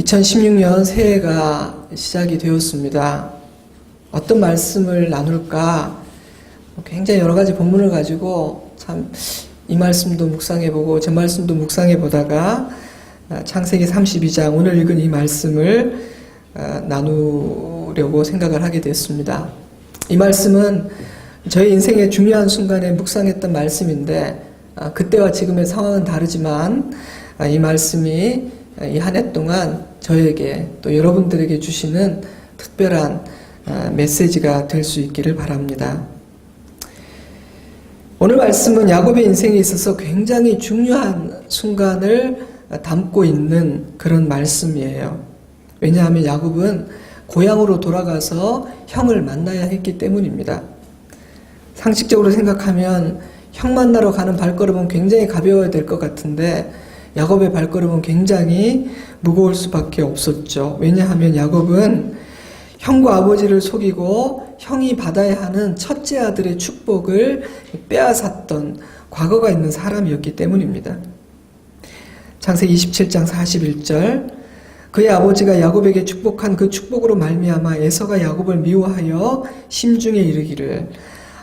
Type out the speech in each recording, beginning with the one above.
2016년 새해가 시작이 되었습니다. 어떤 말씀을 나눌까? 굉장히 여러 가지 본문을 가지고 참 이 말씀도 묵상해보고 저 말씀도 묵상해보다가 창세기 32장 오늘 읽은 이 말씀을 나누려고 생각을 하게 됐습니다. 이 말씀은 저희 인생의 중요한 순간에 묵상했던 말씀인데 그때와 지금의 상황은 다르지만 이 말씀이 이 한 해 동안 저에게 또 여러분들에게 주시는 특별한 메시지가 될 수 있기를 바랍니다. 오늘 말씀은 야곱의 인생에 있어서 굉장히 중요한 순간을 담고 있는 그런 말씀이에요. 왜냐하면 야곱은 고향으로 돌아가서 형을 만나야 했기 때문입니다. 상식적으로 생각하면 형 만나러 가는 발걸음은 굉장히 가벼워야 될 것 같은데 야곱의 발걸음은 굉장히 무거울 수밖에 없었죠. 왜냐하면 야곱은 형과 아버지를 속이고 형이 받아야 하는 첫째 아들의 축복을 빼앗았던 과거가 있는 사람이었기 때문입니다. 창세기 27장 41절 그의 아버지가 야곱에게 축복한 그 축복으로 말미암아 에서가 야곱을 미워하여 심중에 이르기를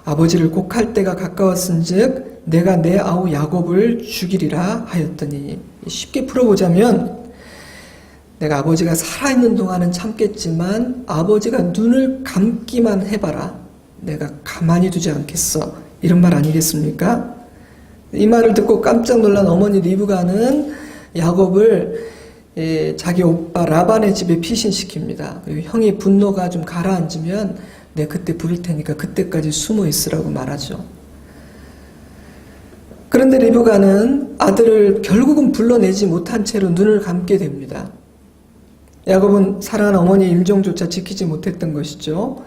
아버지를 곡할 때가 가까웠은즉 내가 내 아우 야곱을 죽이리라 하였더니 쉽게 풀어보자면 내가 아버지가 살아있는 동안은 참겠지만 아버지가 눈을 감기만 해봐라 내가 가만히 두지 않겠어 이런 말 아니겠습니까? 이 말을 듣고 깜짝 놀란 어머니 리브가는 야곱을 자기 오빠 라반의 집에 피신시킵니다. 그리고 형이 분노가 좀 가라앉으면 내가 그때 부를 테니까 그때까지 숨어 있으라고 말하죠. 그런데 리브가는 아들을 결국은 불러내지 못한 채로 눈을 감게 됩니다. 야곱은 사랑하는 어머니의 임종조차 지키지 못했던 것이죠.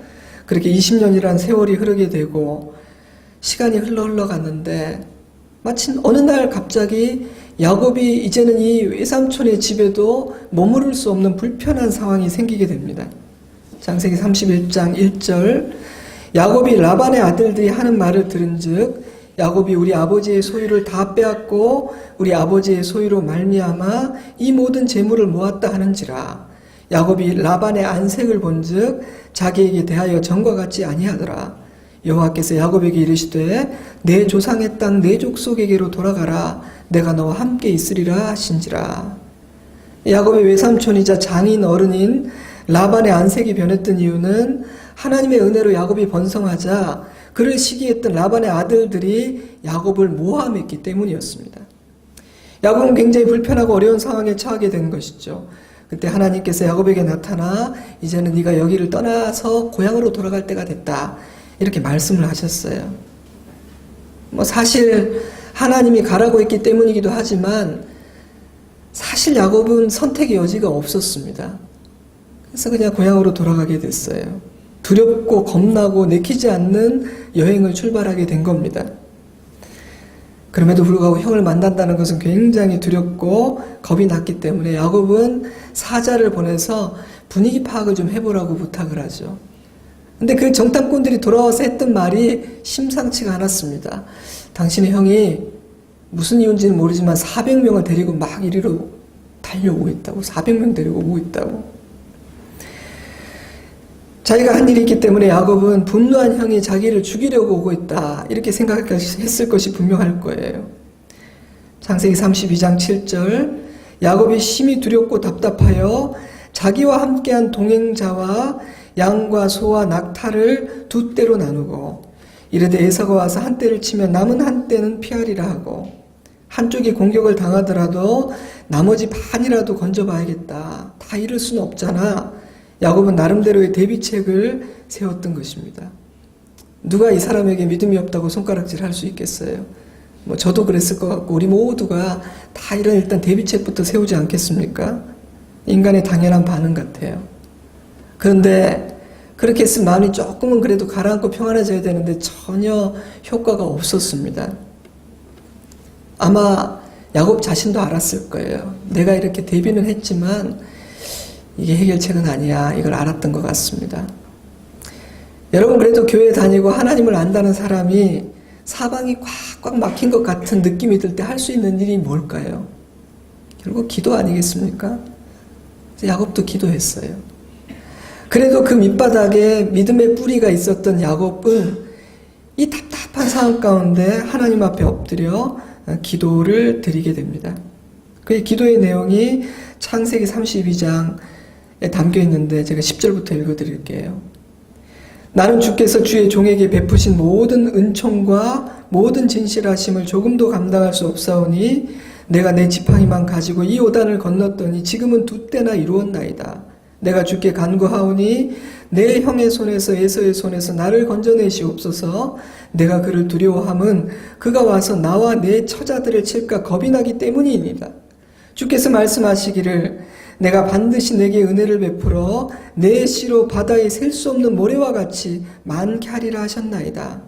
그렇게 20년이란 세월이 흐르게 되고 시간이 흘러갔는데 마침 어느 날 갑자기 야곱이 이제는 이 외삼촌의 집에도 머무를 수 없는 불편한 상황이 생기게 됩니다. 창세기 31장 1절 야곱이 라반의 아들들이 하는 말을 들은즉 야곱이 우리 아버지의 소유를 다 빼앗고 우리 아버지의 소유로 말미암아 이 모든 재물을 모았다 하는지라 야곱이 라반의 안색을 본즉 자기에게 대하여 전과 같지 아니하더라. 여호와께서 야곱에게 이르시되 내 조상의 땅 내 족속에게로 돌아가라 내가 너와 함께 있으리라 하신지라. 야곱의 외삼촌이자 장인 어른인 라반의 안색이 변했던 이유는 하나님의 은혜로 야곱이 번성하자 그를 시기했던 라반의 아들들이 야곱을 모함했기 때문이었습니다. 야곱은 굉장히 불편하고 어려운 상황에 처하게 된 것이죠. 그때 하나님께서 야곱에게 나타나 이제는 네가 여기를 떠나서 고향으로 돌아갈 때가 됐다 이렇게 말씀을 하셨어요. 사실 하나님이 가라고 했기 때문이기도 하지만 사실 야곱은 선택의 여지가 없었습니다. 그래서 그냥 고향으로 돌아가게 됐어요. 두렵고 겁나고 내키지 않는 여행을 출발하게 된 겁니다. 그럼에도 불구하고 형을 만난다는 것은 굉장히 두렵고 겁이 났기 때문에 야곱은 사자를 보내서 분위기 파악을 좀 해보라고 부탁을 하죠. 근데 그 정탐꾼들이 돌아와서 했던 말이 심상치가 않았습니다. 당신의 형이 무슨 이유인지는 모르지만 400명을 데리고 막 이리로 달려오고 있다고. 400명 데리고 오고 있다고. 자기가 한 일이 있기 때문에 야곱은 분노한 형이 자기를 죽이려고 오고 있다 이렇게 생각했을 것이 분명할 거예요. 창세기 32장 7절 야곱이 심히 두렵고 답답하여 자기와 함께한 동행자와 양과 소와 낙타를 두 떼로 나누고 이르되 에서가 와서 한 떼를 치면 남은 한 떼는 피하리라 하고 한쪽이 공격을 당하더라도 나머지 반이라도 건져봐야겠다. 다 이룰 수는 없잖아. 야곱은 나름대로의 대비책을 세웠던 것입니다. 누가 이 사람에게 믿음이 없다고 손가락질 할 수 있겠어요? 저도 그랬을 것 같고 우리 모두가 다 이런 일단 대비책부터 세우지 않겠습니까? 인간의 당연한 반응 같아요. 그런데 그렇게 했으면 마음이 조금은 그래도 가라앉고 평안해져야 되는데 전혀 효과가 없었습니다. 아마 야곱 자신도 알았을 거예요. 내가 이렇게 대비는 했지만 이게 해결책은 아니야. 이걸 알았던 것 같습니다. 여러분 그래도 교회 다니고 하나님을 안다는 사람이 사방이 꽉꽉 막힌 것 같은 느낌이 들 때 할 수 있는 일이 뭘까요? 결국 기도 아니겠습니까? 그래서 야곱도 기도했어요. 그래도 그 밑바닥에 믿음의 뿌리가 있었던 야곱은 이 답답한 상황 가운데 하나님 앞에 엎드려 기도를 드리게 됩니다. 그 기도의 내용이 창세기 32장에 담겨 있는데 제가 10절부터 읽어드릴게요. 나는 주께서 주의 종에게 베푸신 모든 은총과 모든 진실하심을 조금도 감당할 수 없사오니 내가 내 지팡이만 가지고 이 요단을 건넜더니 지금은 2때나 이루었나이다. 내가 주께 간구하오니 내 형의 손에서 에서의 손에서 나를 건져내시옵소서. 내가 그를 두려워함은 그가 와서 나와 내 처자들을 칠까 겁이 나기 때문이니이다. 주께서 말씀하시기를 내가 반드시 내게 은혜를 베풀어 내 씨로 바다에 셀 수 없는 모래와 같이 많게 하리라 하셨나이다.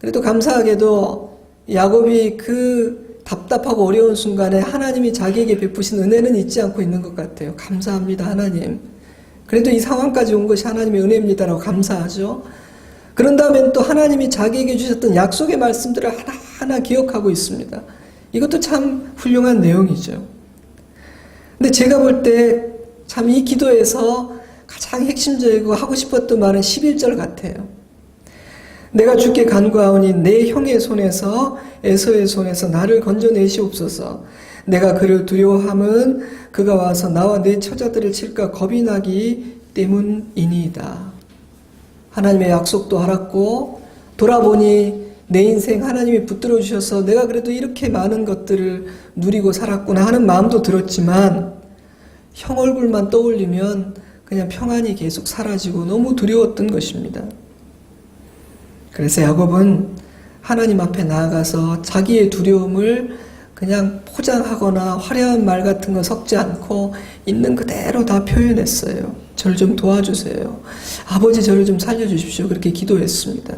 그래도 감사하게도 야곱이 그 답답하고 어려운 순간에 하나님이 자기에게 베푸신 은혜는 잊지 않고 있는 것 같아요. 감사합니다, 하나님. 그래도 이 상황까지 온 것이 하나님의 은혜입니다라고 감사하죠. 그런 다음엔 또 하나님이 자기에게 주셨던 약속의 말씀들을 하나하나 기억하고 있습니다. 이것도 참 훌륭한 내용이죠. 근데 제가 볼 때 참 이 기도에서 가장 핵심적이고 하고 싶었던 말은 11절 같아요. 내가 주께 간구하오니 내 형의 손에서 에서의 손에서 나를 건져내시옵소서. 내가 그를 두려워함은 그가 와서 나와 내 처자들을 칠까 겁이 나기 때문이니이다. 하나님의 약속도 알았고 돌아보니 내 인생 하나님이 붙들어 주셔서 내가 그래도 이렇게 많은 것들을 누리고 살았구나 하는 마음도 들었지만 형 얼굴만 떠올리면 그냥 평안이 계속 사라지고 너무 두려웠던 것입니다. 그래서 야곱은 하나님 앞에 나아가서 자기의 두려움을 그냥 포장하거나 화려한 말 같은 거 섞지 않고 있는 그대로 다 표현했어요. 저를 좀 도와주세요. 아버지 저를 좀 살려주십시오. 그렇게 기도했습니다.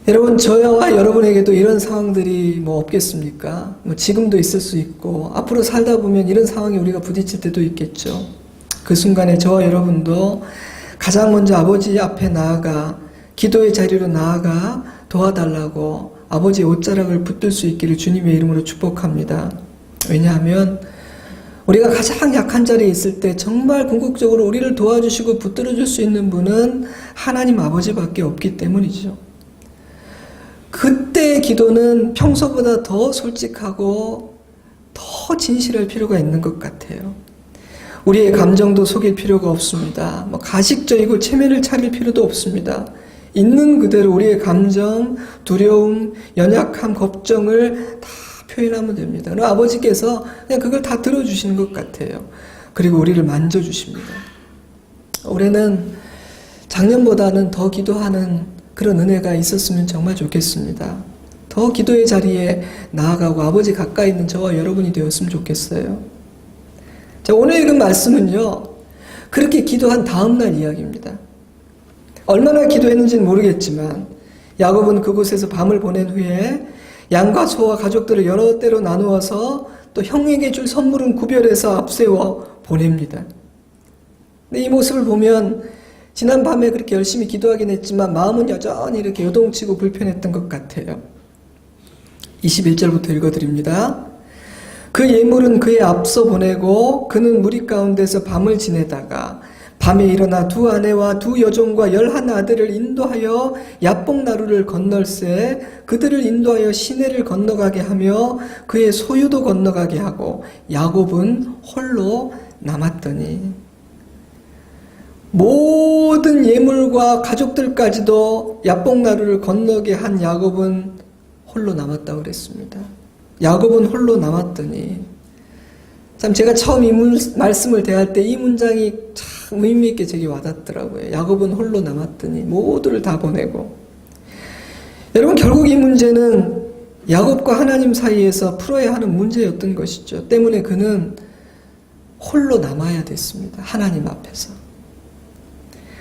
여러분 저와 여러분에게도 이런 상황들이 뭐 없겠습니까? 뭐 지금도 있을 수 있고 앞으로 살다 보면 이런 상황에 우리가 부딪힐 때도 있겠죠. 그 순간에 저와 여러분도 가장 먼저 아버지 앞에 나아가 기도의 자리로 나아가 도와달라고 아버지의 옷자락을 붙들 수 있기를 주님의 이름으로 축복합니다. 왜냐하면 우리가 가장 약한 자리에 있을 때 정말 궁극적으로 우리를 도와주시고 붙들어줄 수 있는 분은 하나님 아버지밖에 없기 때문이죠. 그때의 기도는 평소보다 더 솔직하고 더 진실할 필요가 있는 것 같아요. 우리의 감정도 속일 필요가 없습니다. 가식적이고 체면을 차릴 필요도 없습니다. 있는 그대로 우리의 감정, 두려움, 연약함, 걱정을 다 표현하면 됩니다. 아버지께서 그냥 그걸 다 들어주시는 것 같아요. 그리고 우리를 만져주십니다. 올해는 작년보다는 더 기도하는 그런 은혜가 있었으면 정말 좋겠습니다. 더 기도의 자리에 나아가고 아버지 가까이 있는 저와 여러분이 되었으면 좋겠어요. 자, 오늘 읽은 말씀은요, 그렇게 기도한 다음날 이야기입니다. 얼마나 기도했는지는 모르겠지만 야곱은 그곳에서 밤을 보낸 후에 양과 소와 가족들을 여러 때로 나누어서 또 형에게 줄 선물은 구별해서 앞세워 보냅니다. 근데 이 모습을 보면 지난 밤에 그렇게 열심히 기도하긴 했지만 마음은 여전히 이렇게 요동치고 불편했던 것 같아요. 21절부터 읽어드립니다. 그 예물은 그의 앞서 보내고 그는 무리 가운데서 밤을 지내다가 밤에 일어나 2 아내와 2 여종과 11 아들을 인도하여 야복나루를 건널새 그들을 인도하여 시내를 건너가게 하며 그의 소유도 건너가게 하고 야곱은 홀로 남았더니 모든 예물과 가족들까지도 야복나루를 건너게 한 야곱은 홀로 남았다고 그랬습니다. 야곱은 홀로 남았더니 참 제가 처음 이 말씀을 대할 때 이 문장이 참 의미 있게 제게 와닿더라고요. 야곱은 홀로 남았더니 모두를 다 보내고. 여러분 결국 이 문제는 야곱과 하나님 사이에서 풀어야 하는 문제였던 것이죠. 때문에 그는 홀로 남아야 됐습니다. 하나님 앞에서.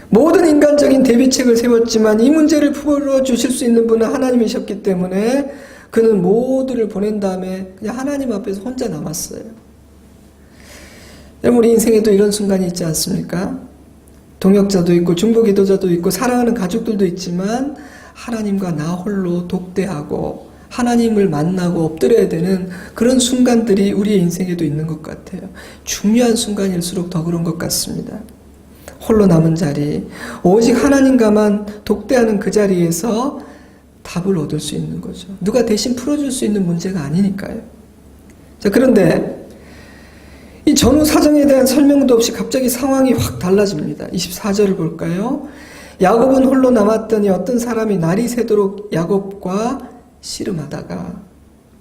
모든 인간적인 대비책을 세웠지만 이 문제를 풀어주실 수 있는 분은 하나님이셨기 때문에 그는 모두를 보낸 다음에 그냥 하나님 앞에서 혼자 남았어요. 여러분 우리 인생에도 이런 순간이 있지 않습니까? 동역자도 있고 중보기도자도 있고 사랑하는 가족들도 있지만 하나님과 나 홀로 독대하고 하나님을 만나고 엎드려야 되는 그런 순간들이 우리의 인생에도 있는 것 같아요. 중요한 순간일수록 더 그런 것 같습니다. 홀로 남은 자리, 오직 하나님과만 독대하는 그 자리에서 답을 얻을 수 있는 거죠. 누가 대신 풀어줄 수 있는 문제가 아니니까요. 자, 그런데 이 전후 사정에 대한 설명도 없이 갑자기 상황이 확 달라집니다. 24절을 볼까요? 야곱은 홀로 남았더니 어떤 사람이 날이 새도록 야곱과 씨름하다가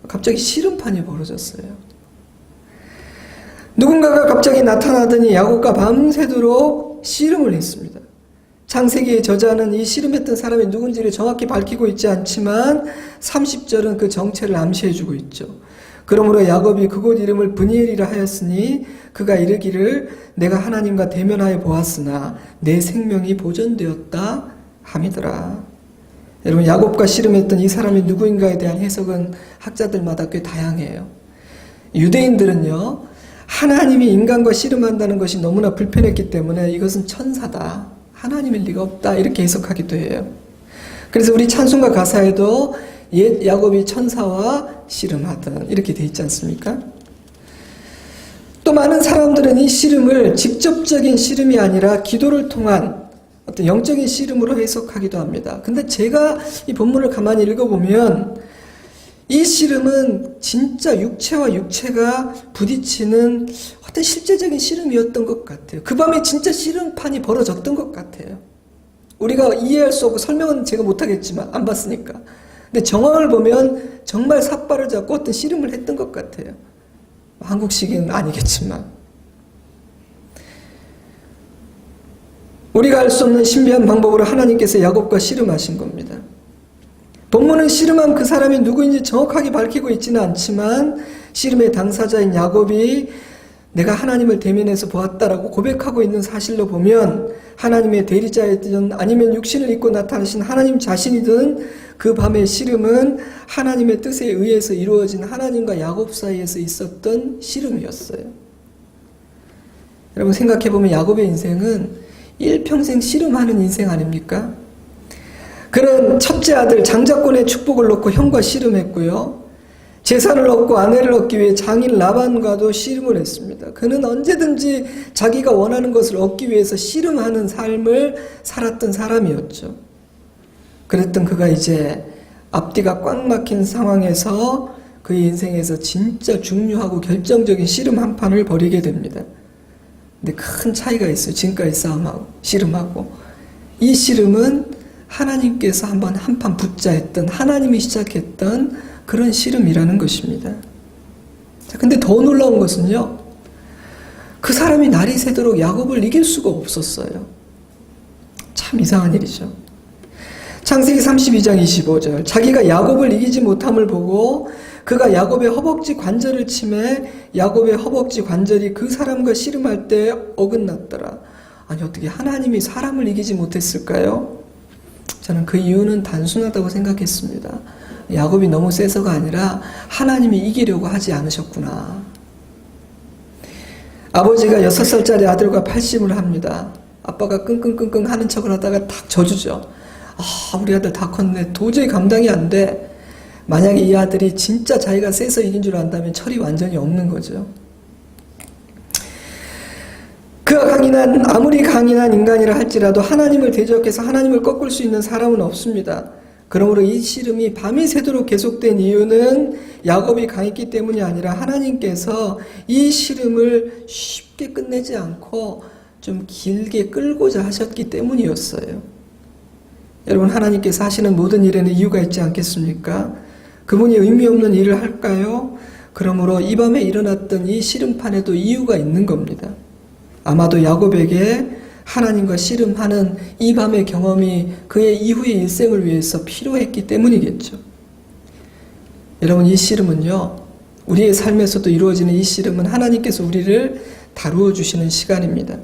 갑자기 씨름판이 벌어졌어요. 누군가가 갑자기 나타나더니 야곱과 밤새도록 씨름을 했습니다. 창세기의 저자는 이 씨름했던 사람이 누군지를 정확히 밝히고 있지 않지만 30절은 그 정체를 암시해주고 있죠. 그러므로 야곱이 그곳 이름을 브니엘이라 하였으니 그가 이르기를 내가 하나님과 대면하여 보았으나 내 생명이 보존되었다 함이더라. 여러분, 야곱과 씨름했던 이 사람이 누구인가에 대한 해석은 학자들마다 꽤 다양해요. 유대인들은요, 하나님이 인간과 씨름한다는 것이 너무나 불편했기 때문에 이것은 천사다, 하나님일 리가 없다, 이렇게 해석하기도 해요. 그래서 우리 찬송가 가사에도 옛 야곱이 천사와 씨름하던 이렇게 돼 있지 않습니까? 또 많은 사람들은 이 씨름을 직접적인 씨름이 아니라 기도를 통한 어떤 영적인 씨름으로 해석하기도 합니다. 근데 제가 이 본문을 가만히 읽어보면 이 씨름은 진짜 육체와 육체가 부딪히는 어떤 실제적인 씨름이었던 것 같아요. 그 밤에 진짜 씨름판이 벌어졌던 것 같아요. 우리가 이해할 수 없고 설명은 제가 못하겠지만 안 봤으니까. 근데 정황을 보면 정말 삿발을 잡고 어떤 씨름을 했던 것 같아요. 한국식은 아니겠지만. 우리가 알 수 없는 신비한 방법으로 하나님께서 야곱과 씨름하신 겁니다. 본문은 씨름한 그 사람이 누구인지 정확하게 밝히고 있지는 않지만 씨름의 당사자인 야곱이 내가 하나님을 대면해서 보았다라고 고백하고 있는 사실로 보면 하나님의 대리자이든 아니면 육신을 입고 나타나신 하나님 자신이든 그 밤의 씨름은 하나님의 뜻에 의해서 이루어진 하나님과 야곱 사이에서 있었던 씨름이었어요. 여러분, 생각해보면 야곱의 인생은 일평생 씨름하는 인생 아닙니까? 그는 첫째 아들 장자권의 축복을 놓고 형과 씨름했고요. 재산을 얻고 아내를 얻기 위해 장인 라반과도 씨름을 했습니다. 그는 언제든지 자기가 원하는 것을 얻기 위해서 씨름하는 삶을 살았던 사람이었죠. 그랬던 그가 이제 앞뒤가 꽉 막힌 상황에서 그의 인생에서 진짜 중요하고 결정적인 씨름 한 판을 벌이게 됩니다. 근데 큰 차이가 있어요. 지금까지 싸움하고 씨름하고. 이 씨름은 하나님께서 한번 한판 붙자 했던, 하나님이 시작했던 그런 씨름이라는 것입니다. 자, 근데 더 놀라운 것은요, 그 사람이 날이 새도록 야곱을 이길 수가 없었어요. 참 이상한 일이죠. 창세기 32장 25절, 자기가 야곱을 이기지 못함을 보고 그가 야곱의 허벅지 관절을 치매 야곱의 허벅지 관절이 그 사람과 씨름할 때 어긋났더라. 아니, 어떻게 하나님이 사람을 이기지 못했을까요? 저는 그 이유는 단순하다고 생각했습니다. 야곱이 너무 세서가 아니라 하나님이 이기려고 하지 않으셨구나. 아버지가 6살짜리 아들과 팔심을 합니다. 아빠가 끙끙끙끙 하는 척을 하다가 탁 져주죠. 아, 우리 아들 다 컸네. 도저히 감당이 안 돼. 만약에 이 아들이 진짜 자기가 세서 이긴 줄 안다면 철이 완전히 없는 거죠. 그가 아무리 강인한 인간이라 할지라도 하나님을 대적해서 하나님을 꺾을 수 있는 사람은 없습니다. 그러므로 이 씨름이 밤이 새도록 계속된 이유는 야곱이 강했기 때문이 아니라 하나님께서 이 씨름을 쉽게 끝내지 않고 좀 길게 끌고자 하셨기 때문이었어요. 여러분, 하나님께서 하시는 모든 일에는 이유가 있지 않겠습니까? 그분이 의미 없는 일을 할까요? 그러므로 이 밤에 일어났던 이 씨름판에도 이유가 있는 겁니다. 아마도 야곱에게 하나님과 씨름하는 이 밤의 경험이 그의 이후의 일생을 위해서 필요했기 때문이겠죠. 여러분, 이 씨름은요, 우리의 삶에서도 이루어지는 이 씨름은 하나님께서 우리를 다루어 주시는 시간입니다.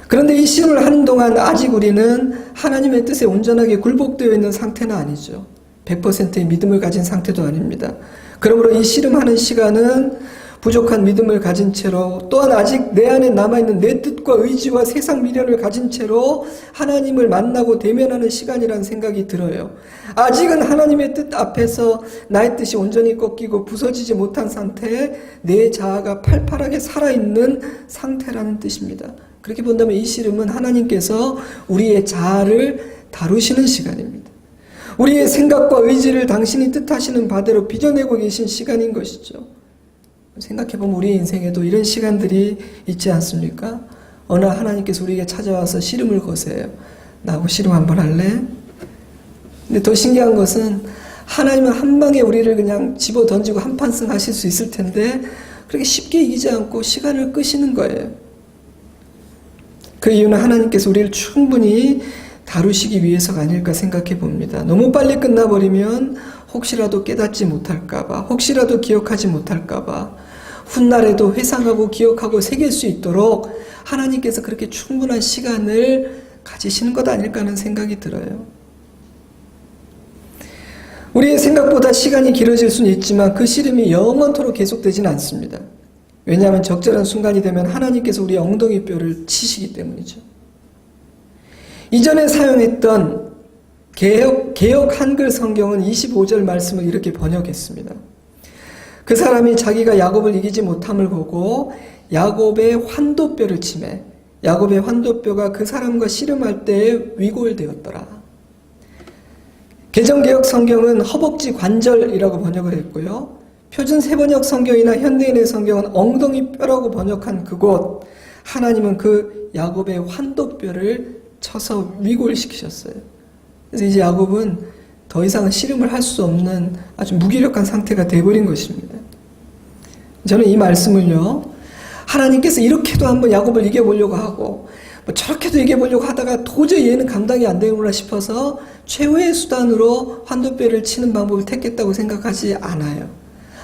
그런데 이 씨름을 하는 동안 아직 우리는 하나님의 뜻에 온전하게 굴복되어 있는 상태는 아니죠. 100%의 믿음을 가진 상태도 아닙니다. 그러므로 이 씨름하는 시간은 부족한 믿음을 가진 채로 또한 아직 내 안에 남아있는 내 뜻과 의지와 세상 미련을 가진 채로 하나님을 만나고 대면하는 시간이라는 생각이 들어요. 아직은 하나님의 뜻 앞에서 나의 뜻이 온전히 꺾이고 부서지지 못한 상태에 내 자아가 팔팔하게 살아있는 상태라는 뜻입니다. 그렇게 본다면 이 씨름은 하나님께서 우리의 자아를 다루시는 시간입니다. 우리의 생각과 의지를 당신이 뜻하시는 바대로 빚어내고 계신 시간인 것이죠. 생각해보면 우리 인생에도 이런 시간들이 있지 않습니까? 어느 하나님께서 우리에게 찾아와서 씨름을 거세요. 나하고 씨름 한번 할래? 근데 더 신기한 것은 하나님은 한 방에 우리를 그냥 집어 던지고 한판승 하실 수 있을 텐데 그렇게 쉽게 이기지 않고 시간을 끄시는 거예요. 그 이유는 하나님께서 우리를 충분히 다루시기 위해서가 아닐까 생각해 봅니다. 너무 빨리 끝나버리면 혹시라도 깨닫지 못할까봐, 혹시라도 기억하지 못할까봐, 훗날에도 회상하고 기억하고 새길 수 있도록 하나님께서 그렇게 충분한 시간을 가지시는 것 아닐까 하는 생각이 들어요. 우리의 생각보다 시간이 길어질 수는 있지만 그 씨름이 영원토록 계속되지는 않습니다. 왜냐하면 적절한 순간이 되면 하나님께서 우리의 엉덩이뼈를 치시기 때문이죠. 이전에 사용했던 개역 한글 성경은 25절 말씀을 이렇게 번역했습니다. 그 사람이 자기가 야곱을 이기지 못함을 보고 야곱의 환도뼈를 치매 야곱의 환도뼈가 그 사람과 씨름할 때에 위골되었더라. 개정개역 성경은 허벅지 관절이라고 번역을 했고요. 표준 세번역 성경이나 현대인의 성경은 엉덩이뼈라고 번역한 그곳, 하나님은 그 야곱의 환도뼈를 쳐서 위골시키셨어요. 그래서 이제 야곱은 더 이상 씨름을 할 수 없는 아주 무기력한 상태가 되어버린 것입니다. 저는 이 말씀을요, 하나님께서 이렇게도 한번 야곱을 이겨보려고 하고 저렇게도 이겨보려고 하다가 도저히 얘는 감당이 안 되는구나 싶어서 최후의 수단으로 환도뼈를 치는 방법을 택했다고 생각하지 않아요.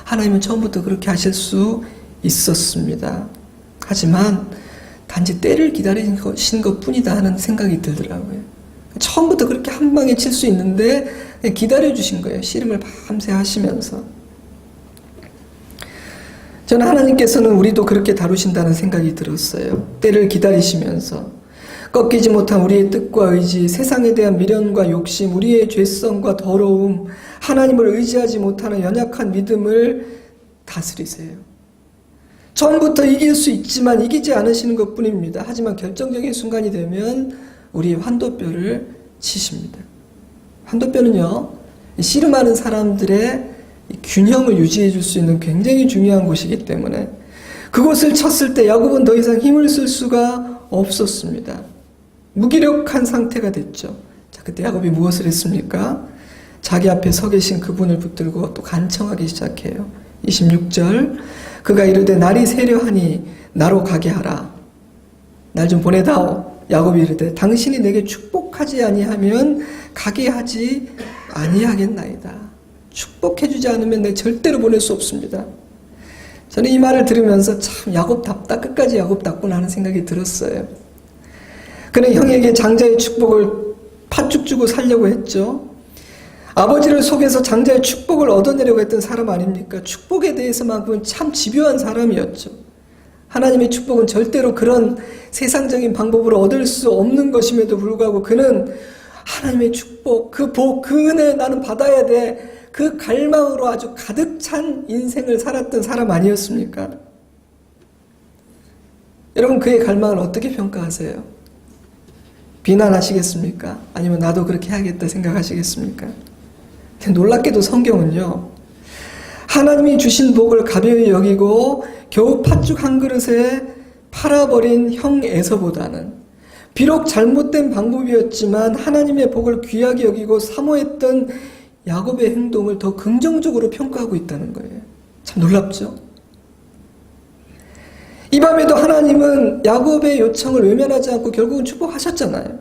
하나님은 처음부터 그렇게 하실 수 있었습니다. 하지만 단지 때를 기다리신 것뿐이다 하는 생각이 들더라고요. 처음부터 그렇게 한 방에 칠 수 있는데 기다려주신 거예요. 씨름을 밤새 하시면서. 저는 하나님께서는 우리도 그렇게 다루신다는 생각이 들었어요. 때를 기다리시면서 꺾이지 못한 우리의 뜻과 의지, 세상에 대한 미련과 욕심, 우리의 죄성과 더러움, 하나님을 의지하지 못하는 연약한 믿음을 다스리세요. 처음부터 이길 수 있지만 이기지 않으시는 것뿐입니다. 하지만 결정적인 순간이 되면 우리의 환도뼈를 치십니다. 환도뼈는요, 씨름하는 사람들의 균형을 유지해 줄 수 있는 굉장히 중요한 곳이기 때문에 그곳을 쳤을 때 야곱은 더 이상 힘을 쓸 수가 없었습니다. 무기력한 상태가 됐죠. 자, 그때 야곱이 무엇을 했습니까? 자기 앞에 서 계신 그분을 붙들고 또 간청하기 시작해요. 26절, 그가 이르되 날이 새려하니 나로 가게 하라. 날 좀 보내다오. 야곱이 이르되 당신이 내게 축복하지 아니하면 가게 하지 아니하겠나이다. 축복해주지 않으면 내 절대로 보낼 수 없습니다. 저는 이 말을 들으면서 참 야곱답다, 끝까지 야곱답구나 하는 생각이 들었어요. 그는 형에게 장자의 축복을 팥죽 주고 살려고 했죠. 아버지를 속여서 장자의 축복을 얻어내려고 했던 사람 아닙니까? 축복에 대해서만큼은 참 집요한 사람이었죠. 하나님의 축복은 절대로 그런 세상적인 방법으로 얻을 수 없는 것임에도 불구하고 그는 하나님의 축복, 그 복, 그 은혜 나는 받아야 돼. 그 갈망으로 아주 가득 찬 인생을 살았던 사람 아니었습니까? 여러분, 그의 갈망을 어떻게 평가하세요? 비난하시겠습니까? 아니면 나도 그렇게 해야겠다 생각하시겠습니까? 놀랍게도 성경은요, 하나님이 주신 복을 가벼이 여기고 겨우 팥죽 한 그릇에 팔아버린 형 에서보다는 비록 잘못된 방법이었지만 하나님의 복을 귀하게 여기고 사모했던 야곱의 행동을 더 긍정적으로 평가하고 있다는 거예요. 참 놀랍죠? 이 밤에도 하나님은 야곱의 요청을 외면하지 않고 결국은 축복하셨잖아요.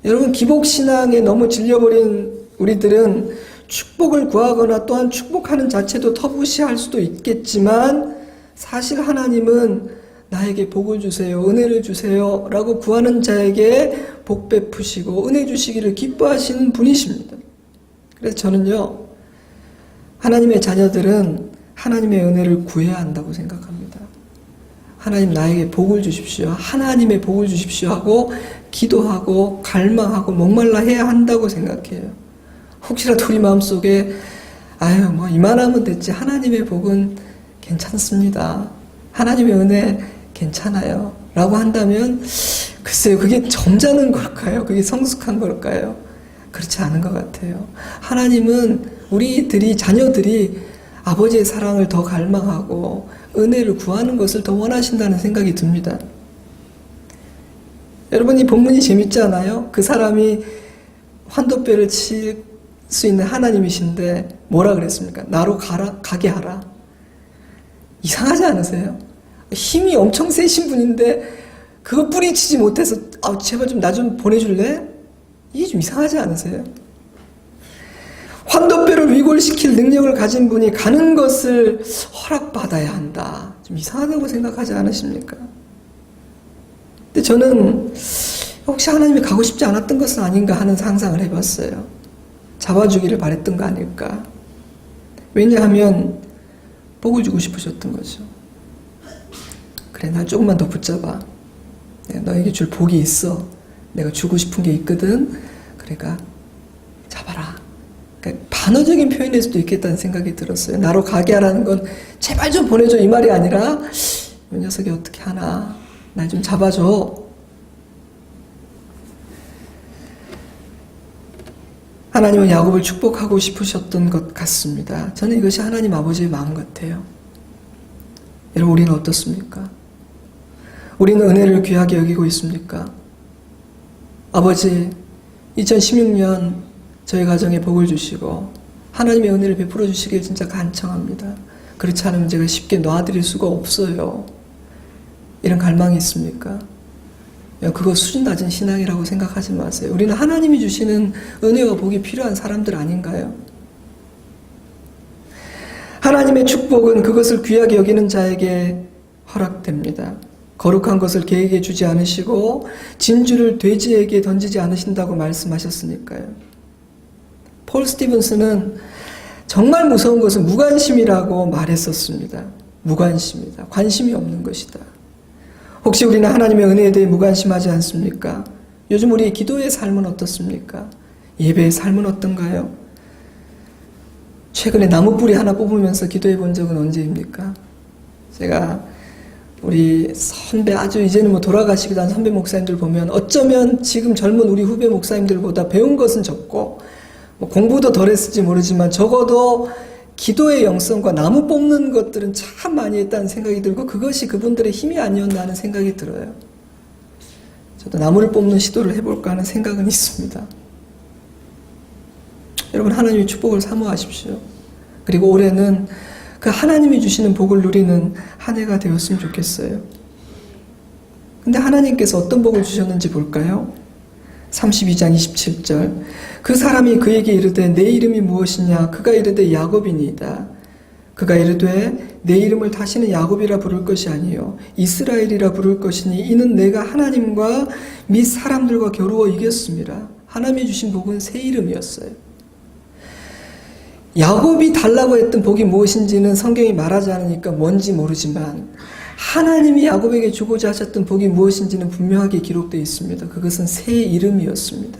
여러분, 기복신앙에 너무 질려버린 우리들은 축복을 구하거나 또한 축복하는 자체도 터부시할 수도 있겠지만 사실 하나님은 나에게 복을 주세요, 은혜를 주세요 라고 구하는 자에게 복 베푸시고 은혜 주시기를 기뻐하시는 분이십니다. 그래서 저는요, 하나님의 자녀들은 하나님의 은혜를 구해야 한다고 생각합니다. 하나님 나에게 복을 주십시오. 하나님의 복을 주십시오 하고 기도하고 갈망하고 목말라 해야 한다고 생각해요. 혹시라도 우리 마음속에 아유 뭐 이만하면 됐지, 하나님의 복은 괜찮습니다, 하나님의 은혜 괜찮아요 라고 한다면 글쎄요, 그게 점잖은 걸까요? 그게 성숙한 걸까요? 그렇지 않은 것 같아요. 하나님은 우리들이, 자녀들이 아버지의 사랑을 더 갈망하고 은혜를 구하는 것을 더 원하신다는 생각이 듭니다. 여러분, 이 본문이 재밌지 않아요? 그 사람이 환도뼈를 칠 수 있는 하나님이신데 뭐라 그랬습니까? 나로 가게 하라. 이상하지 않으세요? 힘이 엄청 세신 분인데 그거 뿌리치지 못해서 제발 좀 나 좀 보내줄래? 이게 좀 이상하지 않으세요? 환도뼈를 위골시킬 능력을 가진 분이 가는 것을 허락받아야 한다. 좀 이상하다고 생각하지 않으십니까? 근데 저는 혹시 하나님이 가고 싶지 않았던 것은 아닌가 하는 상상을 해봤어요. 잡아주기를 바랬던 거 아닐까. 왜냐하면 복을 주고 싶으셨던 거죠. 그래, 날 조금만 더 붙잡아. 내가 너에게 줄 복이 있어. 내가 주고 싶은 게 있거든. 그러니까 잡아라. 그러니까 반어적인 표현일 수도 있겠다는 생각이 들었어요. 나로 가게 하라는 건 제발 좀 보내줘 이 말이 아니라 이 녀석이 어떻게 하나, 날 좀 잡아줘. 하나님은 야곱을 축복하고 싶으셨던 것 같습니다. 저는 이것이 하나님 아버지의 마음 같아요. 여러분, 우리는 어떻습니까? 우리는 은혜를 귀하게 여기고 있습니까? 아버지, 2016년 저희 가정에 복을 주시고 하나님의 은혜를 베풀어 주시길 진짜 간청합니다. 그렇지 않으면 제가 쉽게 놔드릴 수가 없어요. 이런 갈망이 있습니까? 그거 수준 낮은 신앙이라고 생각하지 마세요. 우리는 하나님이 주시는 은혜와 복이 필요한 사람들 아닌가요? 하나님의 축복은 그것을 귀하게 여기는 자에게 허락됩니다. 거룩한 것을 개에게 주지 않으시고 진주를 돼지에게 던지지 않으신다고 말씀하셨으니까요. 폴 스티븐스는 정말 무서운 것은 무관심이라고 말했었습니다. 무관심이다. 관심이 없는 것이다. 혹시 우리는 하나님의 은혜에 대해 무관심하지 않습니까? 요즘 우리 기도의 삶은 어떻습니까? 예배의 삶은 어떤가요? 최근에 나무뿌리 하나 뽑으면서 기도해 본 적은 언제입니까? 제가 우리 선배, 아주 이제는 뭐 돌아가시기도 한 선배 목사님들 보면 어쩌면 지금 젊은 우리 후배 목사님들보다 배운 것은 적고 뭐 공부도 덜 했을지 모르지만 적어도 기도의 영성과 나무 뽑는 것들은 참 많이 했다는 생각이 들고 그것이 그분들의 힘이 아니었나 하는 생각이 들어요. 저도 나무를 뽑는 시도를 해볼까 하는 생각은 있습니다. 여러분, 하나님의 축복을 사모하십시오. 그리고 올해는 그 하나님이 주시는 복을 누리는 한 해가 되었으면 좋겠어요. 근데 하나님께서 어떤 복을 주셨는지 볼까요? 32장 27절. 그 사람이 그에게 이르되 내 이름이 무엇이냐? 그가 이르되 야곱이니이다. 그가 이르되 내 이름을 다시는 야곱이라 부를 것이 아니요 이스라엘이라 부를 것이니 이는 내가 하나님과 및 사람들과 겨루어 이겼습니다. 하나님이 주신 복은 새 이름이었어요. 야곱이 달라고 했던 복이 무엇인지는 성경이 말하지 않으니까 뭔지 모르지만 하나님이 야곱에게 주고자 하셨던 복이 무엇인지는 분명하게 기록되어 있습니다. 그것은 새 이름이었습니다.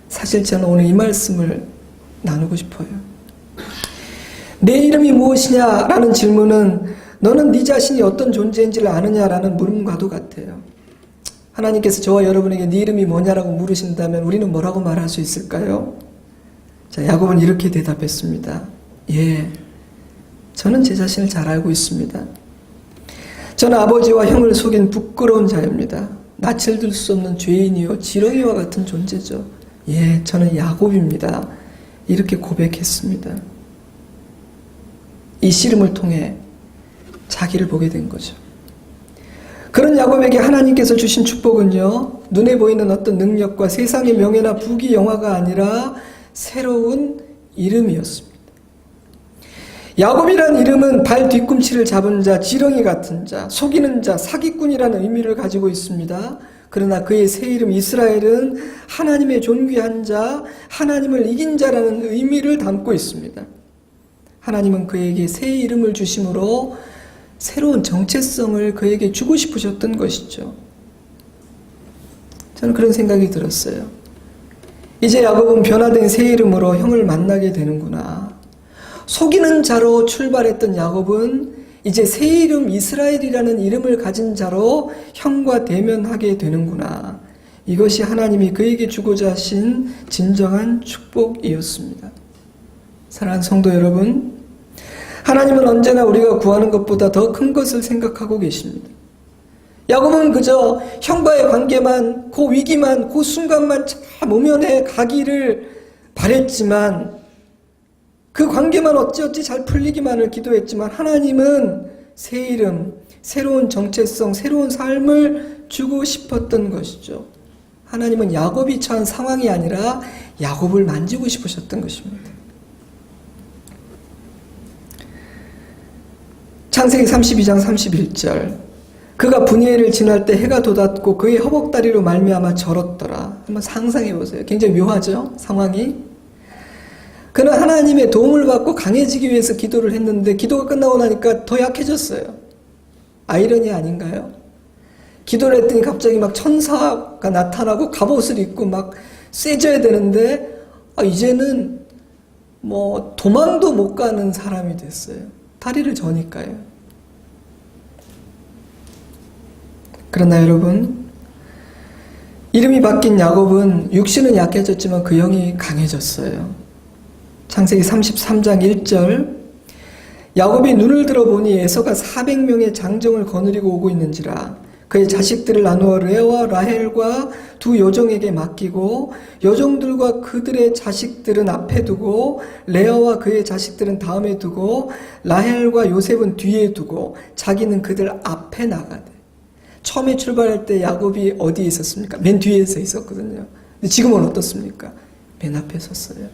사실 저는 오늘 이 말씀을 나누고 싶어요. 내 이름이 무엇이냐라는 질문은 너는 네 자신이 어떤 존재인지를 아느냐라는 물음과도 같아요. 하나님께서 저와 여러분에게 네 이름이 뭐냐라고 물으신다면 우리는 뭐라고 말할 수 있을까요? 자, 야곱은 이렇게 대답했습니다. 예, 저는 제 자신을 잘 알고 있습니다. 저는 아버지와 형을 속인 부끄러운 자입니다. 낯을 들 수 없는 죄인이요 지렁이와 같은 존재죠. 예, 저는 야곱입니다. 이렇게 고백했습니다. 이 씨름을 통해 자기를 보게 된 거죠. 그런 야곱에게 하나님께서 주신 축복은요, 눈에 보이는 어떤 능력과 세상의 명예나 부귀 영화가 아니라 새로운 이름이었습니다. 야곱이라는 이름은 발 뒤꿈치를 잡은 자, 지렁이 같은 자, 속이는 자, 사기꾼이라는 의미를 가지고 있습니다. 그러나 그의 새 이름 이스라엘은 하나님의 존귀한 자, 하나님을 이긴 자라는 의미를 담고 있습니다. 하나님은 그에게 새 이름을 주심으로 새로운 정체성을 그에게 주고 싶으셨던 것이죠. 저는 그런 생각이 들었어요. 이제 야곱은 변화된 새 이름으로 형을 만나게 되는구나. 속이는 자로 출발했던 야곱은 이제 새 이름 이스라엘이라는 이름을 가진 자로 형과 대면하게 되는구나. 이것이 하나님이 그에게 주고자 하신 진정한 축복이었습니다. 사랑하는 성도 여러분, 하나님은 언제나 우리가 구하는 것보다 더 큰 것을 생각하고 계십니다. 야곱은 그저 형과의 관계만, 그 위기만, 그 순간만 잘 모면해 가기를 바랬지만, 그 관계만 어찌어찌 잘 풀리기만을 기도했지만, 하나님은 새 이름, 새로운 정체성, 새로운 삶을 주고 싶었던 것이죠. 하나님은 야곱이 처한 상황이 아니라 야곱을 만지고 싶으셨던 것입니다. 창세기 32장 31절, 그가 분이엘을 지날 때 해가 돋았고 그의 허벅다리로 말미암아 절었더라. 한번 상상해 보세요. 굉장히 묘하죠? 상황이. 그는 하나님의 도움을 받고 강해지기 위해서 기도를 했는데 기도가 끝나고 나니까 더 약해졌어요. 아이러니 아닌가요? 기도를 했더니 갑자기 막 천사가 나타나고 갑옷을 입고 막 세져야 되는데 이제는 뭐 도망도 못 가는 사람이 됐어요. 다리를 저니까요. 그러나 여러분, 이름이 바뀐 야곱은 육신은 약해졌지만 그 영이 강해졌어요. 창세기 33장 1절, 야곱이 눈을 들어보니 에서가 400명의 장정을 거느리고 오고 있는지라 그의 자식들을 나누어 레아와 라헬과 두 여종에게 맡기고 여종들과 그들의 자식들은 앞에 두고 레아와 그의 자식들은 다음에 두고 라헬과 요셉은 뒤에 두고 자기는 그들 앞에 나가되. 처음에 출발할 때 야곱이 어디에 있었습니까? 맨 뒤에서 있었거든요. 근데 지금은 어떻습니까? 맨 앞에 섰어요.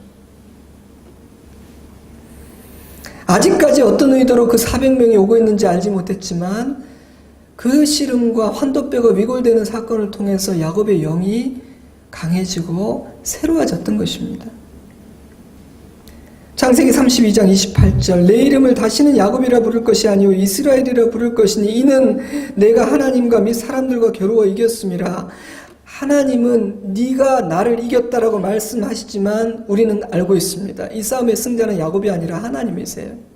아직까지 어떤 의도로 그 400명이 오고 있는지 알지 못했지만 그 씨름과 환도뼈가 위골되는 사건을 통해서 야곱의 영이 강해지고 새로워졌던 것입니다. 창세기 32장 28절, 내 이름을 다시는 야곱이라 부를 것이 아니오 이스라엘이라 부를 것이니 이는 내가 하나님과 및 사람들과 겨루어 이겼음이라. 하나님은 네가 나를 이겼다라고 말씀하시지만 우리는 알고 있습니다. 이 싸움의 승자는 야곱이 아니라 하나님이세요.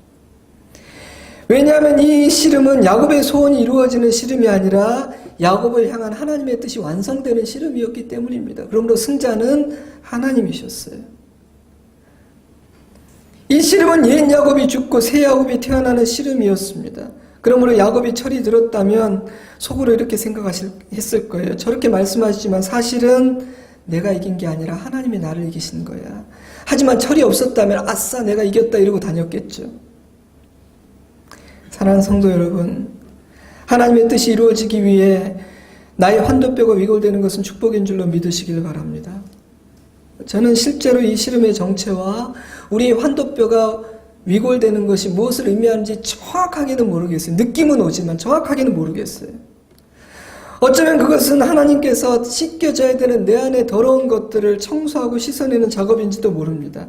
왜냐하면 이 씨름은 야곱의 소원이 이루어지는 씨름이 아니라 야곱을 향한 하나님의 뜻이 완성되는 씨름이었기 때문입니다. 그러므로 승자는 하나님이셨어요. 이 씨름은 옛 야곱이 죽고 새 야곱이 태어나는 씨름이었습니다. 그러므로 야곱이 철이 들었다면 속으로 이렇게 생각했을 거예요. 저렇게 말씀하시지만 사실은 내가 이긴 게 아니라 하나님이 나를 이기신 거야. 하지만 철이 없었다면 아싸 내가 이겼다 이러고 다녔겠죠. 사랑하는 성도 여러분, 하나님의 뜻이 이루어지기 위해 나의 환도뼈가 위골되는 것은 축복인 줄로 믿으시길 바랍니다. 저는 실제로 이 씨름의 정체와 우리의 환도뼈가 위골되는 것이 무엇을 의미하는지 정확하게는 모르겠어요. 느낌은 오지만 정확하게는 모르겠어요. 어쩌면 그것은 하나님께서 씻겨져야 되는 내 안에 더러운 것들을 청소하고 씻어내는 작업인지도 모릅니다.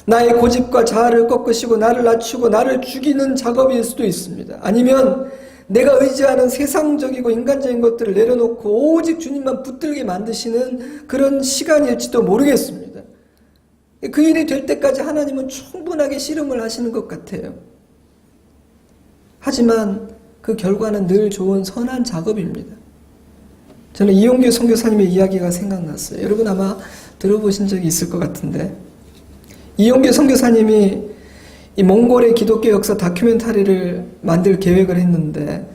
나의 고집과 자아를 꺾으시고 나를 낮추고 나를 죽이는 작업일 수도 있습니다. 아니면 내가 의지하는 세상적이고 인간적인 것들을 내려놓고 오직 주님만 붙들게 만드시는 그런 시간일지도 모르겠습니다. 그 일이 될 때까지 하나님은 충분하게 씨름을 하시는 것 같아요. 하지만 그 결과는 늘 좋은 선한 작업입니다. 저는 이용규 선교사님의 이야기가 생각났어요. 여러분 아마 들어보신 적이 있을 것 같은데, 이용규 선교사님이 이 몽골의 기독교 역사 다큐멘터리를 만들 계획을 했는데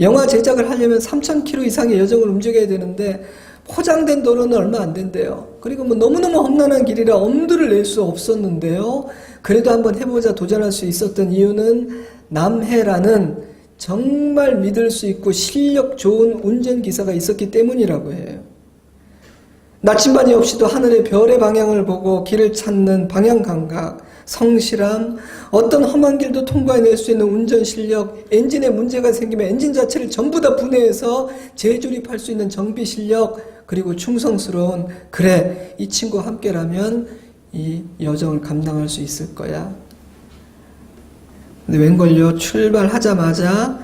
영화 제작을 하려면 3,000km 이상의 여정을 움직여야 되는데 포장된 도로는 얼마 안 된대요. 그리고 뭐 너무너무 험난한 길이라 엄두를 낼 수 없었는데요. 그래도 한번 해보자 도전할 수 있었던 이유는 남해라는 정말 믿을 수 있고 실력 좋은 운전기사가 있었기 때문이라고 해요. 나침반이 없이도 하늘의 별의 방향을 보고 길을 찾는 방향감각, 성실함, 어떤 험한 길도 통과해낼 수 있는 운전 실력, 엔진에 문제가 생기면 엔진 자체를 전부 다 분해해서 재조립할 수 있는 정비 실력, 그리고 충성스러운, 그래, 이 친구와 함께라면 이 여정을 감당할 수 있을 거야. 근데 웬걸요, 출발하자마자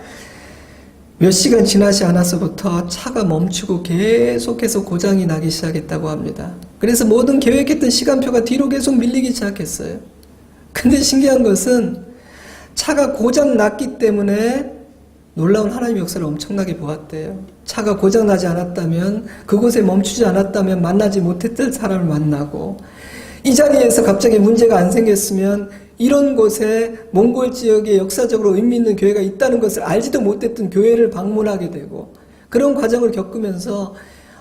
몇 시간 지나지 않아서부터 차가 멈추고 계속해서 고장이 나기 시작했다고 합니다. 그래서 모든 계획했던 시간표가 뒤로 계속 밀리기 시작했어요. 근데 신기한 것은 차가 고장 났기 때문에 놀라운 하나님의 역사를 엄청나게 보았대요. 차가 고장 나지 않았다면, 그곳에 멈추지 않았다면 만나지 못했던 사람을 만나고, 이 자리에서 갑자기 문제가 안 생겼으면 이런 곳에 몽골 지역에 역사적으로 의미 있는 교회가 있다는 것을 알지도 못했던 교회를 방문하게 되고, 그런 과정을 겪으면서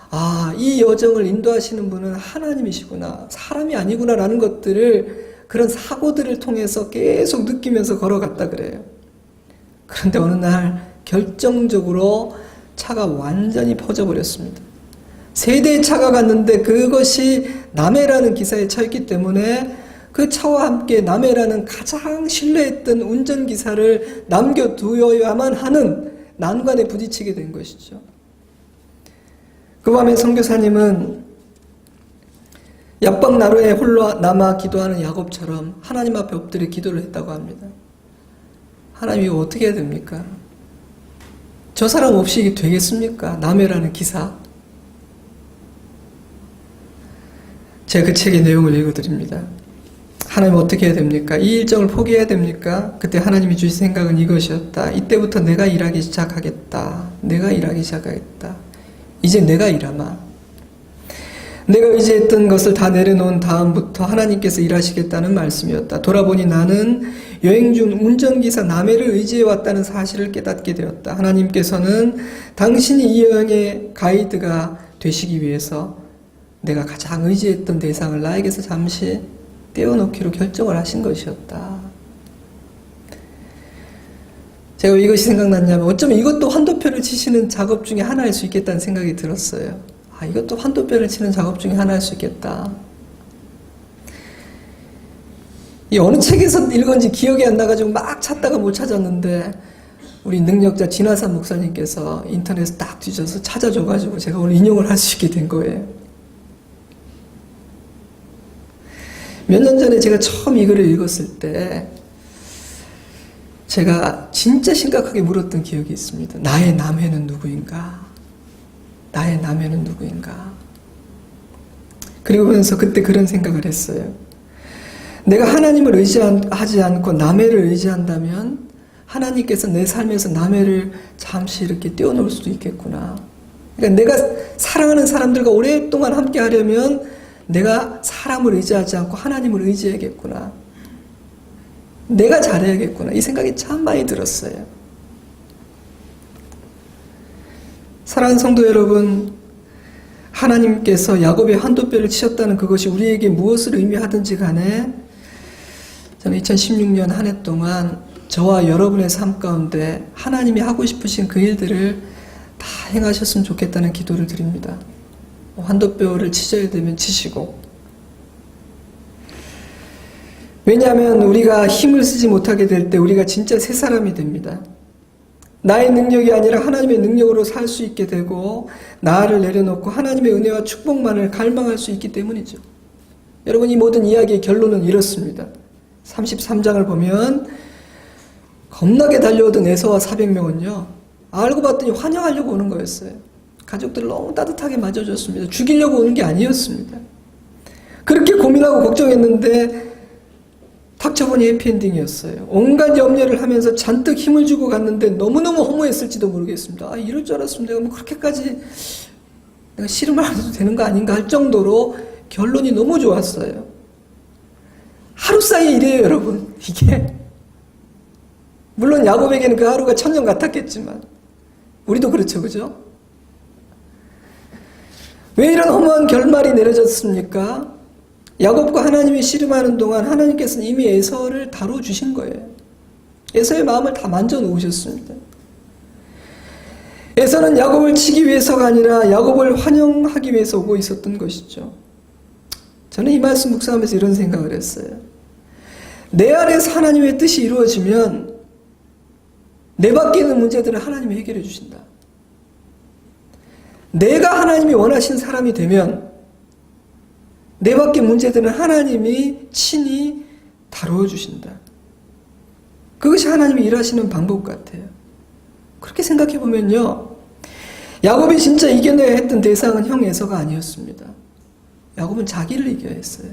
아, 이 여정을 인도하시는 분은 하나님이시구나, 사람이 아니구나라는 것들을, 그런 사고들을 통해서 계속 느끼면서 걸어갔다 그래요. 그런데 어느 날 결정적으로 차가 완전히 퍼져버렸습니다. 세 대의 차가 갔는데 그것이 남해라는 기사에 차였기 때문에 그 차와 함께 남해라는 가장 신뢰했던 운전기사를 남겨두어야만 하는 난관에 부딪히게 된 것이죠. 그 밤에 선교사님은 약박나루에 홀로 남아 기도하는 야곱처럼 하나님 앞에 엎드려 기도를 했다고 합니다. 하나님, 이거 어떻게 해야 됩니까? 저 사람 없이 이게 되겠습니까? 남해라는 기사. 제가 그 책의 내용을 읽어드립니다. 하나님, 어떻게 해야 됩니까? 이 일정을 포기해야 됩니까? 그때 하나님이 주신 생각은 이것이었다. 이때부터 내가 일하기 시작하겠다. 내가 일하기 시작하겠다. 이제 내가 일하마. 내가 의지했던 것을 다 내려놓은 다음부터 하나님께서 일하시겠다는 말씀이었다. 돌아보니 나는 여행 중 운전기사 남해를 의지해왔다는 사실을 깨닫게 되었다. 하나님께서는 당신이 이 여행의 가이드가 되시기 위해서 내가 가장 의지했던 대상을 나에게서 잠시 떼어놓기로 결정을 하신 것이었다. 제가 왜 이것이 생각났냐면, 어쩌면 이것도 환도표를 치시는 작업 중에 하나일 수 있겠다는 생각이 들었어요. 아, 이것도 환도표를 치는 작업 중에 하나일 수 있겠다. 이 어느 책에서 읽은지 기억이 안 나가지고 막 찾다가 못 찾았는데, 우리 능력자 진화산 목사님께서 인터넷에 딱 뒤져서 찾아줘가지고 제가 오늘 인용을 할 수 있게 된 거예요. 몇 년 전에 제가 처음 이 글을 읽었을 때 제가 진짜 심각하게 물었던 기억이 있습니다. 나의 남해는 누구인가? 나의 남해는 누구인가? 그러면서 그때 그런 생각을 했어요. 내가 하나님을 의지하지 않고 남해를 의지한다면 하나님께서 내 삶에서 남해를 잠시 이렇게 떼어놓을 수도 있겠구나. 그러니까 내가 사랑하는 사람들과 오랫동안 함께 하려면 내가 사람을 의지하지 않고 하나님을 의지해야겠구나. 내가 잘해야겠구나. 이 생각이 참 많이 들었어요. 사랑하는 성도 여러분, 하나님께서 야곱의 환도뼈를 치셨다는 그것이 우리에게 무엇을 의미하든지 간에 저는 2016년 한 해 동안 저와 여러분의 삶 가운데 하나님이 하고 싶으신 그 일들을 다 행하셨으면 좋겠다는 기도를 드립니다. 환도뼈를 치셔야 되면 치시고, 왜냐하면 우리가 힘을 쓰지 못하게 될 때 우리가 진짜 새 사람이 됩니다. 나의 능력이 아니라 하나님의 능력으로 살 수 있게 되고 나를 내려놓고 하나님의 은혜와 축복만을 갈망할 수 있기 때문이죠. 여러분, 이 모든 이야기의 결론은 이렇습니다. 33장을 보면 겁나게 달려오던 에서와 400명은요 알고 봤더니 환영하려고 오는 거였어요. 가족들을 너무 따뜻하게 맞아줬습니다. 죽이려고 오는 게 아니었습니다. 그렇게 고민하고 걱정했는데 닥쳐보니 해피엔딩이었어요. 온갖 염려를 하면서 잔뜩 힘을 주고 갔는데 너무너무 허무했을지도 모르겠습니다. 아, 이럴 줄 알았으면 내가 뭐 그렇게까지 내가 씨름을 안 해도 되는 거 아닌가 할 정도로 결론이 너무 좋았어요. 하루 사이에 이래요, 여러분. 이게 물론 야곱에게는 그 하루가 천년 같았겠지만 우리도 그렇죠, 그죠? 왜 이런 허무한 결말이 내려졌습니까? 야곱과 하나님이 씨름하는 동안 하나님께서는 이미 에서를 다뤄주신 거예요. 에서의 마음을 다 만져놓으셨습니다. 에서는 야곱을 치기 위해서가 아니라 야곱을 환영하기 위해서 오고 있었던 것이죠. 저는 이 말씀 묵상하면서 이런 생각을 했어요. 내 안에서 하나님의 뜻이 이루어지면 내 밖에 있는 문제들을 하나님이 해결해 주신다. 내가 하나님이 원하신 사람이 되면 내 밖의 문제들은 하나님이 친히 다루어 주신다. 그것이 하나님이 일하시는 방법 같아요. 그렇게 생각해 보면요, 야곱이 진짜 이겨내야 했던 대상은 형 에서가 아니었습니다. 야곱은 자기를 이겨야 했어요.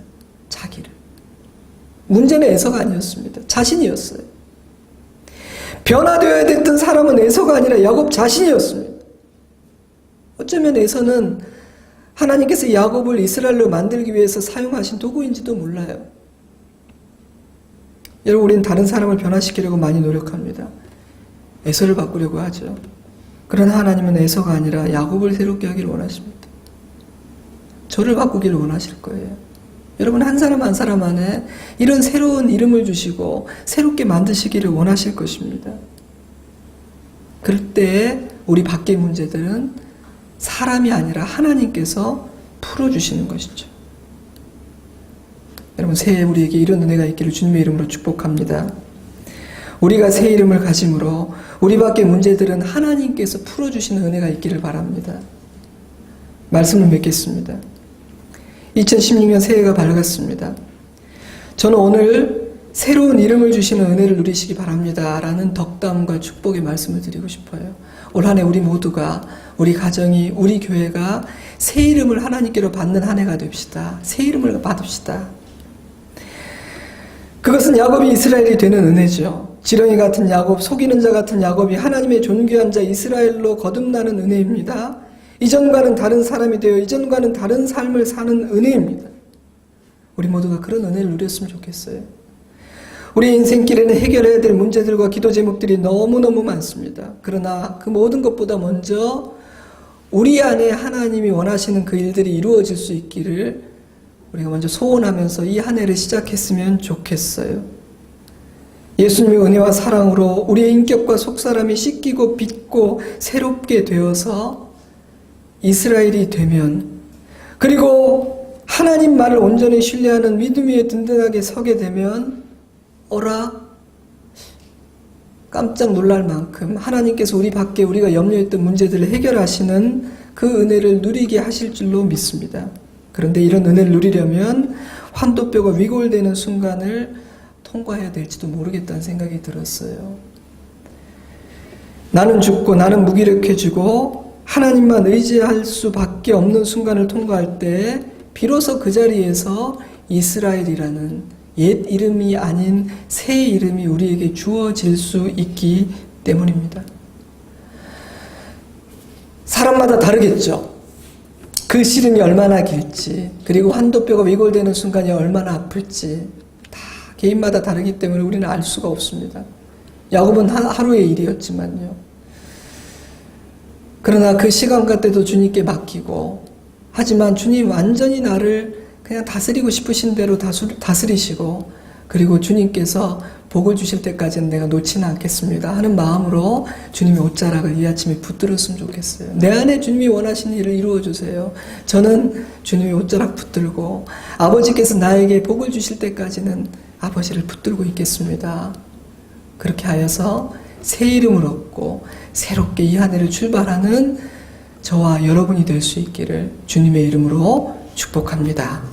자기를. 문제는 에서가 아니었습니다. 자신이었어요. 변화되어야 됐던 사람은 에서가 아니라 야곱 자신이었습니다. 어쩌면 에서는 하나님께서 야곱을 이스라엘로 만들기 위해서 사용하신 도구인지도 몰라요. 여러분, 우리는 다른 사람을 변화시키려고 많이 노력합니다. 에서를 바꾸려고 하죠. 그러나 하나님은 에서가 아니라 야곱을 새롭게 하기를 원하십니다. 저를 바꾸기를 원하실 거예요. 여러분, 한 사람 한 사람 안에 이런 새로운 이름을 주시고 새롭게 만드시기를 원하실 것입니다. 그럴 때 우리 밖의 문제들은 사람이 아니라 하나님께서 풀어주시는 것이죠. 여러분, 새해 우리에게 이런 은혜가 있기를 주님의 이름으로 축복합니다. 우리가 새 이름을 가짐으로 우리 밖의 문제들은 하나님께서 풀어주시는 은혜가 있기를 바랍니다. 말씀을 맺겠습니다. 2016년 새해가 밝았습니다. 저는 오늘 새로운 이름을 주시는 은혜를 누리시기 바랍니다 라는 덕담과 축복의 말씀을 드리고 싶어요. 올 한 해 우리 모두가, 우리 가정이, 우리 교회가 새 이름을 하나님께로 받는 한 해가 됩시다. 새 이름을 받읍시다. 그것은 야곱이 이스라엘이 되는 은혜죠. 지렁이 같은 야곱, 속이는 자 같은 야곱이 하나님의 존귀한 자 이스라엘로 거듭나는 은혜입니다. 이전과는 다른 사람이 되어 이전과는 다른 삶을 사는 은혜입니다. 우리 모두가 그런 은혜를 누렸으면 좋겠어요. 우리 인생길에는 해결해야 될 문제들과 기도 제목들이 너무너무 많습니다. 그러나 그 모든 것보다 먼저 우리 안에 하나님이 원하시는 그 일들이 이루어질 수 있기를 우리가 먼저 소원하면서 이 한 해를 시작했으면 좋겠어요. 예수님의 은혜와 사랑으로 우리의 인격과 속사람이 씻기고 빚고 새롭게 되어서 이스라엘이 되면, 그리고 하나님 말을 온전히 신뢰하는 믿음 위에 든든하게 서게 되면 어라? 깜짝 놀랄 만큼 하나님께서 우리 밖에 우리가 염려했던 문제들을 해결하시는 그 은혜를 누리게 하실 줄로 믿습니다. 그런데 이런 은혜를 누리려면 환도뼈가 위골되는 순간을 통과해야 될지도 모르겠다는 생각이 들었어요. 나는 죽고 나는 무기력해지고 하나님만 의지할 수밖에 없는 순간을 통과할 때 비로소 그 자리에서 이스라엘이라는 옛 이름이 아닌 새 이름이 우리에게 주어질 수 있기 때문입니다. 사람마다 다르겠죠. 그 시름이 얼마나 길지, 그리고 환도뼈가 위골되는 순간이 얼마나 아플지 다 개인마다 다르기 때문에 우리는 알 수가 없습니다. 야곱은 하루의 일이었지만요. 그러나 그 시간과 때도 주님께 맡기고, 하지만 주님 완전히 나를 그냥 다스리고 싶으신 대로 다스리시고, 그리고 주님께서 복을 주실 때까지는 내가 놓지는 않겠습니다 하는 마음으로 주님의 옷자락을 이 아침에 붙들었으면 좋겠어요. 내 안에 주님이 원하시는 일을 이루어주세요. 저는 주님의 옷자락 붙들고 아버지께서 나에게 복을 주실 때까지는 아버지를 붙들고 있겠습니다. 그렇게 하여서 새 이름을 얻고 새롭게 이 한 해를 출발하는 저와 여러분이 될 수 있기를 주님의 이름으로 축복합니다.